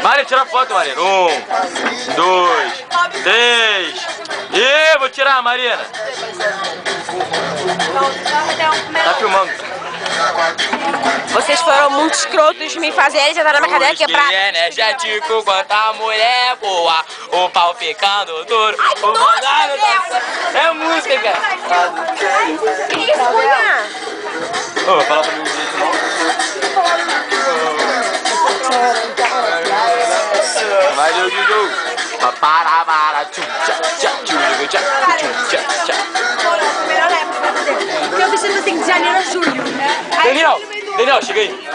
Maria, tira a foto, Marina. 1, 2, 3. E vou tirar, Marina. Tá filmando. Vocês foram muito escrotos de me fazerem sentar na minha cadeira quebrada. É energético quanto a mulher boa. O pau ficando duro. O banana tá... É música, cara. Que isso, Cunha? Ô, fala pra mim um jeito, não. Vai, Dudu. Para, tchum, tchá, tchá, tchum, tchá, tchum, tchá, tchá. Melhor época pra fazer. Porque eu preciso assim de janeiro a julho. Daniel, chega aí.